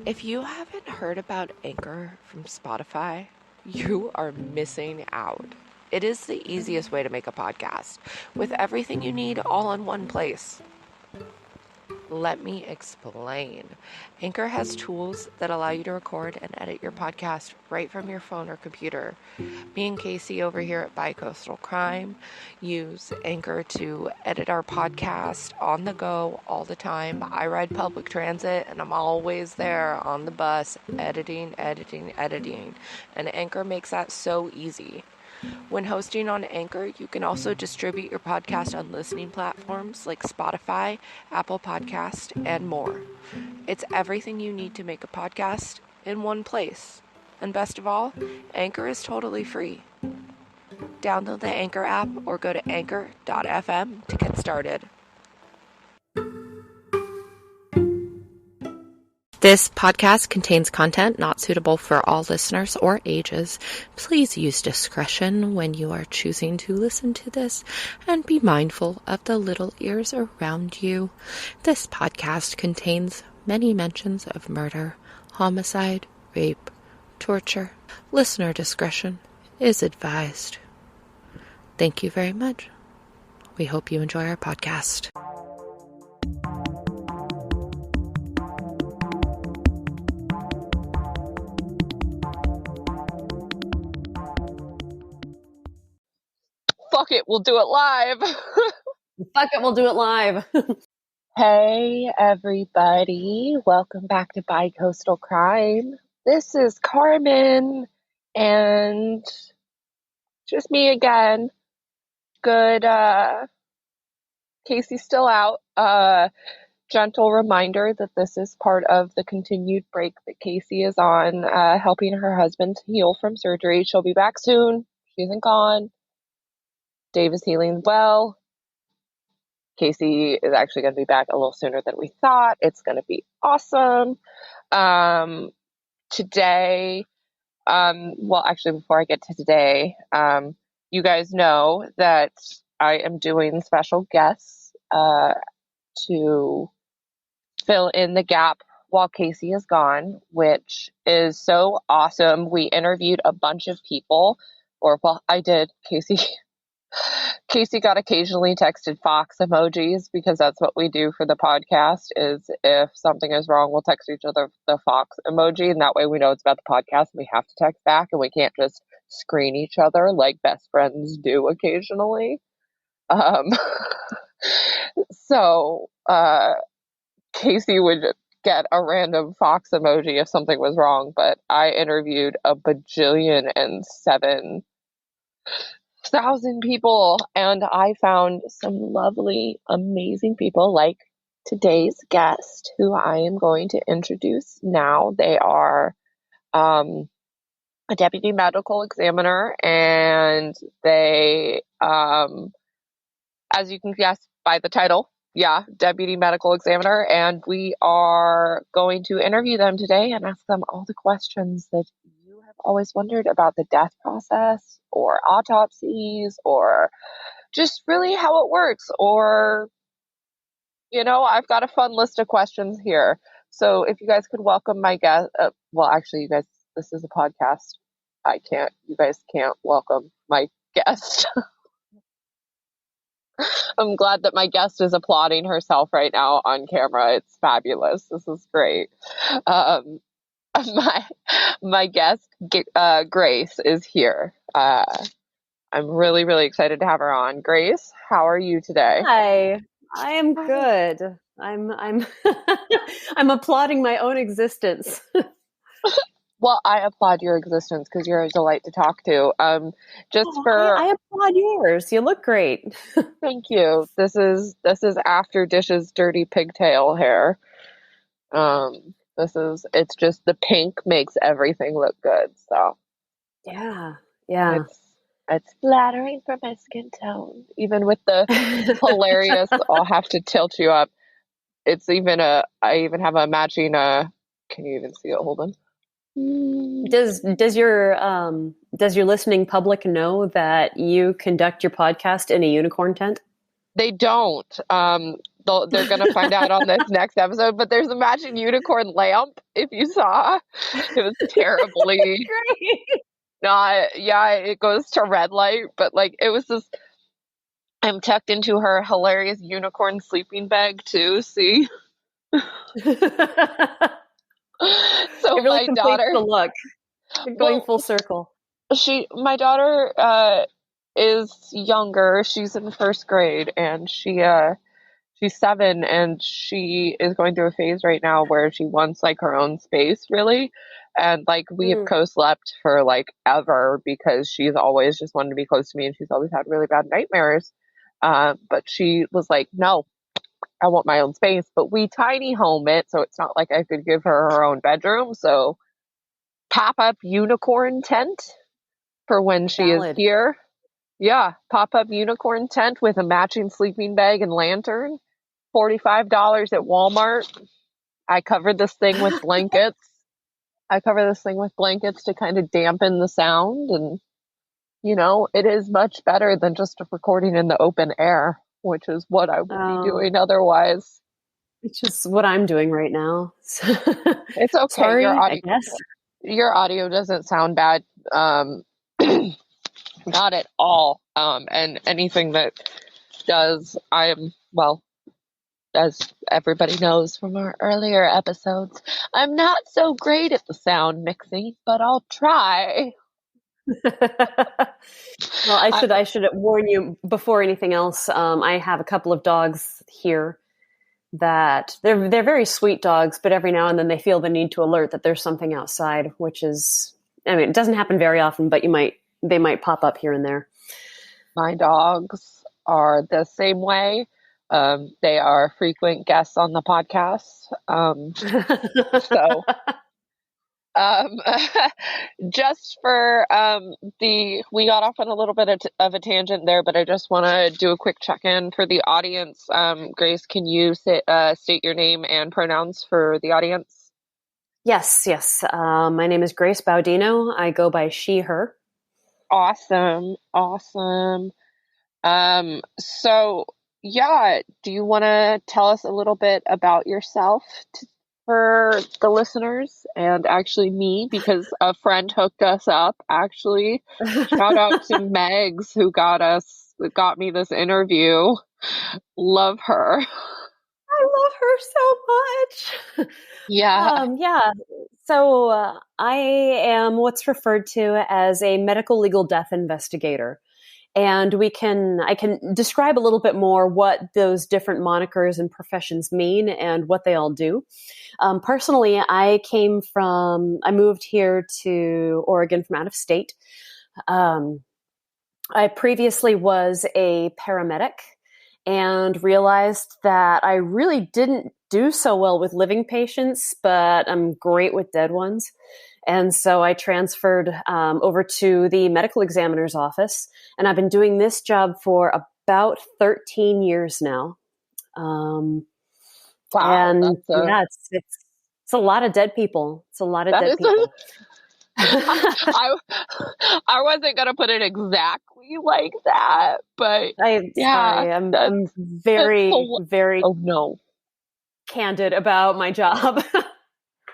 If you haven't heard about Anchor from Spotify, you are missing out. It is the easiest way to make a podcast, with everything you need all in one place. Let me explain. Anchor has tools that allow you to record and edit your podcast right from your phone or computer. Me and Casey over here at Bicoastal Crime use Anchor to edit our podcast on the go all the time. I ride public transit and I'm always there on the bus editing. And Anchor makes that so easy. When hosting on Anchor, you can also distribute your podcast on listening platforms like Spotify, Apple Podcast, and more. It's everything you need to make a podcast in one place. And best of all, Anchor is totally free. Download the Anchor app or go to anchor.fm to get started. This podcast contains content not suitable for all listeners or ages. Please use discretion when you are choosing to listen to this and be mindful of the little ears around you. This podcast contains many mentions of murder, homicide, rape, torture. Listener discretion is advised. Thank you very much. We hope you enjoy our podcast. Fuck it, we'll do it live. Fuck it, we'll do it live. Hey, everybody. Welcome back to Bicoastal Crime. This is Carmen, and just me again. Good, Casey's still out. Gentle reminder that this is part of the continued break that Casey is on, helping her husband heal from surgery. She'll be back soon. She isn't gone. Dave is healing well. Casey is actually going to be back a little sooner than we thought. It's going to be awesome. Today, well, actually, before I get to today, you guys know that I am doing special guests to fill in the gap while Casey is gone, which is so awesome. We interviewed a bunch of people, or well, I did. Casey got occasionally texted Fox emojis because that's what we do for the podcast. Is if something is wrong, we'll text each other the Fox emoji, and that way we know it's about the podcast and we have to text back, and we can't just screen each other like best friends do occasionally. So Casey would get a random Fox emoji if something was wrong, but I interviewed a bajillion and 7,000 people, and I found some lovely, amazing people like today's guest, who I am going to introduce now. They are a deputy medical examiner, and they, as you can guess by the title, deputy medical examiner, and we are going to interview them today and ask them all the questions that you have always wondered about the death process or autopsies or just really how it works, or, you know, I've got a fun list of questions here. So if you guys could welcome my guest, well, actually, you guys, this is a podcast. You guys can't welcome my guest. I'm glad that my guest is applauding herself right now on camera. It's fabulous. This is great. My guest, Grace, is here. I'm really, really excited to have her on. Grace, how are you today? Hi, I am good. I'm I'm applauding my own existence. Well, I applaud your existence because you're a delight to talk to. I applaud yours. You look great. Thank you. This is after Dish's dirty pigtail hair. It's just the pink makes everything look good. So yeah. It's flattering for my skin tone, even with the hilarious. I'll have to tilt you up. It's even I even have a matching. Can you even see it? Hold on. Does your listening public know that you conduct your podcast in a unicorn tent? They don't. They're gonna find out on this next episode. But there's a matching unicorn lamp. If you saw, it was terribly Great. not. Yeah, it goes to red light, but like it was this. I'm tucked into her hilarious unicorn sleeping bag too. See, It so really my completes daughter. the look. You're going Well, full circle. my daughter is younger. She's in first grade, and she's 7, and she is going through a phase right now where she wants like her own space, really. And like we have Mm. co-slept for like ever because she's always just wanted to be close to me, and she's always had really bad nightmares. But she was like, no, I want my own space. But we tiny home it, so it's not like I could give her her own bedroom. So pop up unicorn tent for when she is Valid. here. Yeah, pop up unicorn tent with a matching sleeping bag and lantern. $45 at Walmart. I covered this thing with blankets. I cover this thing with blankets to kind of dampen the sound. And, it is much better than just recording in the open air, which is what I would be doing otherwise. Which is what I'm doing right now. It's okay. Sorry, I guess. Your audio doesn't sound bad. Not at all. And anything that does, as everybody knows from our earlier episodes, I'm not so great at the sound mixing, but I'll try. Well, I should warn you before anything else. I have a couple of dogs here that they're very sweet dogs, but every now and then they feel the need to alert that there's something outside, which is, it doesn't happen very often, but they might pop up here and there. My dogs are the same way. They are frequent guests on the podcast. Just for we got off on a little bit of a tangent there, but I just want to do a quick check-in for the audience. Grace, can you state your name and pronouns for the audience? Yes. My name is Grace Baudino. I go by she, her. Awesome. So yeah, do you want to tell us a little bit about yourself for the listeners, and actually me, because a friend hooked us up, actually. Shout out to Megs, who got me this interview. Love her. I love her so much. Yeah. So I am what's referred to as a medical legal death investigator. And I can describe a little bit more what those different monikers and professions mean and what they all do. Personally, I moved here to Oregon from out of state. I previously was a paramedic and realized that I really didn't do so well with living patients, but I'm great with dead ones. And so I transferred over to the medical examiner's office, and I've been doing this job for about 13 years now. Wow. And it's a lot of dead people. It's a lot of dead people. I wasn't going to put it exactly like that, but I'm very, very candid about my job.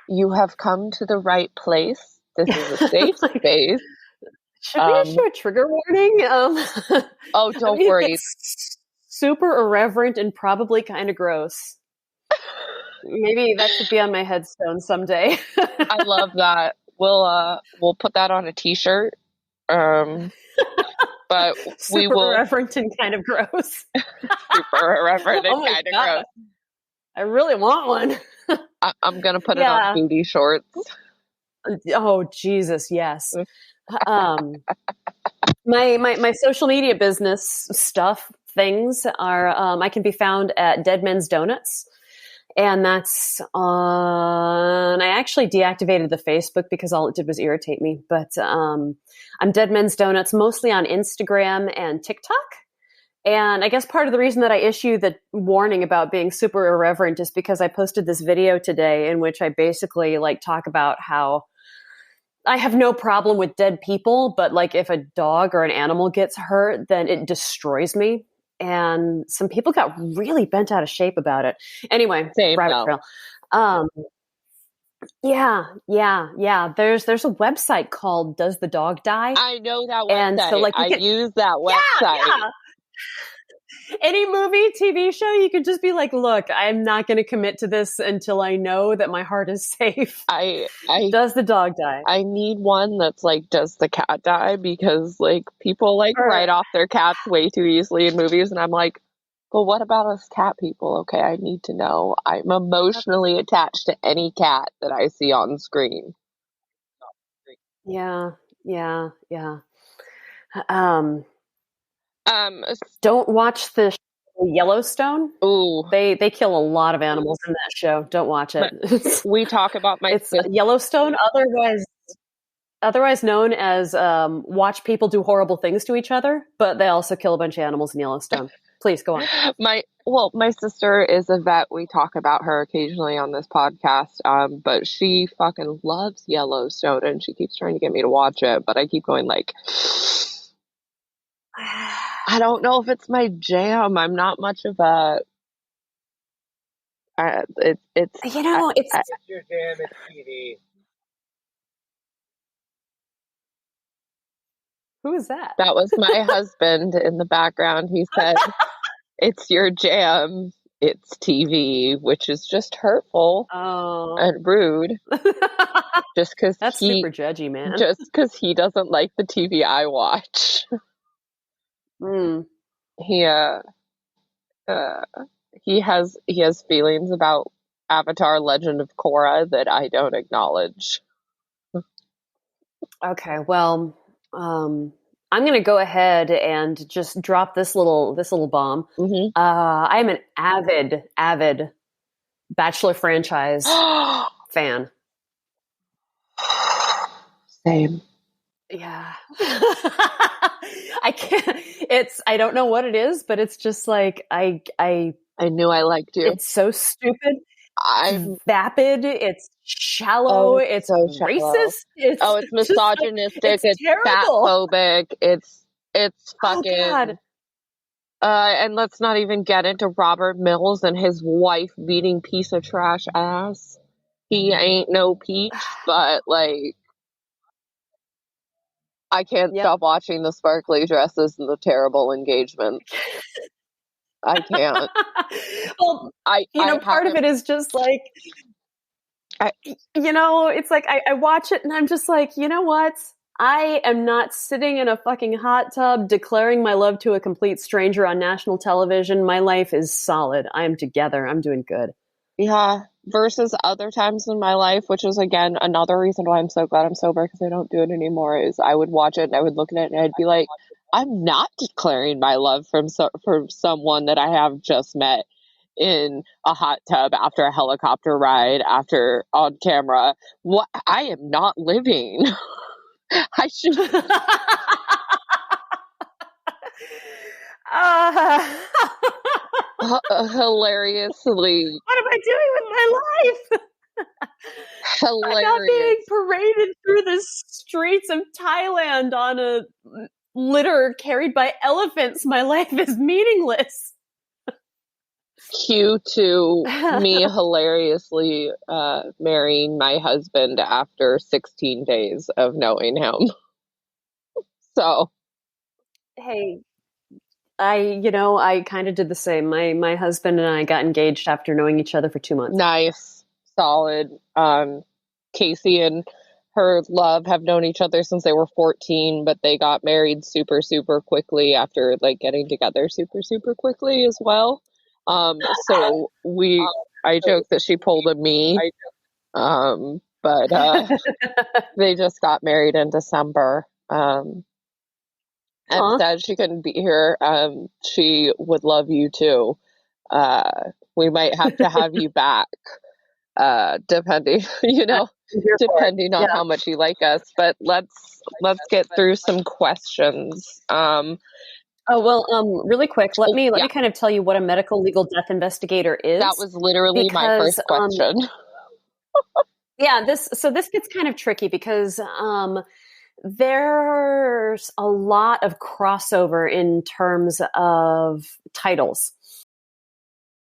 You have come to the right place. This is a safe space. Should we issue a trigger warning? Oh, don't worry. It's super irreverent and probably kind of gross. Maybe that should be on my headstone someday. I love that. We'll put that on a t-shirt. But we will irreverent and kind of gross. Super irreverent and kind of gross. I really want one. I'm gonna put it on booty shorts. Oh Jesus, yes. My social media business things are I can be found at Dead Men's Donuts. And that's on, I actually deactivated the Facebook because all it did was irritate me. But I'm Dead Men's Donuts mostly on Instagram and TikTok. And I guess part of the reason that I issue the warning about being super irreverent is because I posted this video today in which I basically talk about how I have no problem with dead people, but if a dog or an animal gets hurt, then it destroys me. and some people got really bent out of shape about it. Anyway, Same, rabbit no. trail. Yeah. There's a website called Does the Dog Die? I know that And website. so, like, you I can- use that website. Yeah. Any movie, TV show, you could just be like, look, I'm not going to commit to this until I know that my heart is safe. Does the dog die? I need one that's like, does the cat die? Because like people like write off their cats way too easily in movies, and I'm like, well, what about us cat people? Okay, I need to know. I'm emotionally attached to any cat that I see on screen. Yeah. Don't watch the show Yellowstone. Ooh, they kill a lot of animals in that show. Don't watch it. We talk about it's Yellowstone, otherwise known as watch people do horrible things to each other, but they also kill a bunch of animals in Yellowstone. Please go on. My sister is a vet. We talk about her occasionally on this podcast, but she fucking loves Yellowstone, and she keeps trying to get me to watch it, but I keep going like, I don't know if it's my jam. I'm not much of a. It's it's your jam. It's TV. Who is that? That was my husband in the background. He said, "It's your jam. It's TV," which is just hurtful and rude. Just because that's super judgy, man. Just because he doesn't like the TV I watch. He has feelings about Avatar: Legend of Korra that I don't acknowledge. Okay, well, I'm going to go ahead and just drop this little bomb. Mm-hmm. I'm an avid Bachelor franchise fan. Same. Yeah. I can't. I don't know what it is, but it's just like I knew I liked you. It's so stupid. I'm vapid. It's shallow. It's so racist. It's misogynistic. Like, it's fatphobic. It's fucking. Oh, God. And let's not even get into Robert Mills and his wife beating piece of trash ass. He ain't no peach, but like, I can't stop watching the sparkly dresses and the terrible engagement. I can't. Well, part of it is just like, it's like I watch it and I'm just like, you know what? I am not sitting in a fucking hot tub declaring my love to a complete stranger on national television. My life is solid. I am together. I'm doing good. Yeah. Versus other times in my life, which is again another reason why I'm so glad I'm sober, because I don't do it anymore, is I would watch it and I would look at it and I'd be like, I'm not declaring my love for someone that I have just met in a hot tub after a helicopter ride, after on camera. What? I am not living. I should. Hilariously. What am I doing with my life? Hilarious. I'm not being paraded through the streets of Thailand on a litter carried by elephants. My life is meaningless. Cue to me hilariously marrying my husband after 16 days of knowing him. So, hey, I kind of did the same. My husband and I got engaged after knowing each other for 2 months. Nice, solid. Casey and her love have known each other since they were 14, but they got married super, super quickly after like getting together super, super quickly as well. So I joke that she pulled a me, but they just got married in December. And said she couldn't be here. She would love you too. We might have to have you back, depending on how much you like us. But let's get through some questions. Really quick, let me kind of tell you what a medical legal death investigator is. That was literally my first question. This gets kind of tricky because There's a lot of crossover in terms of titles.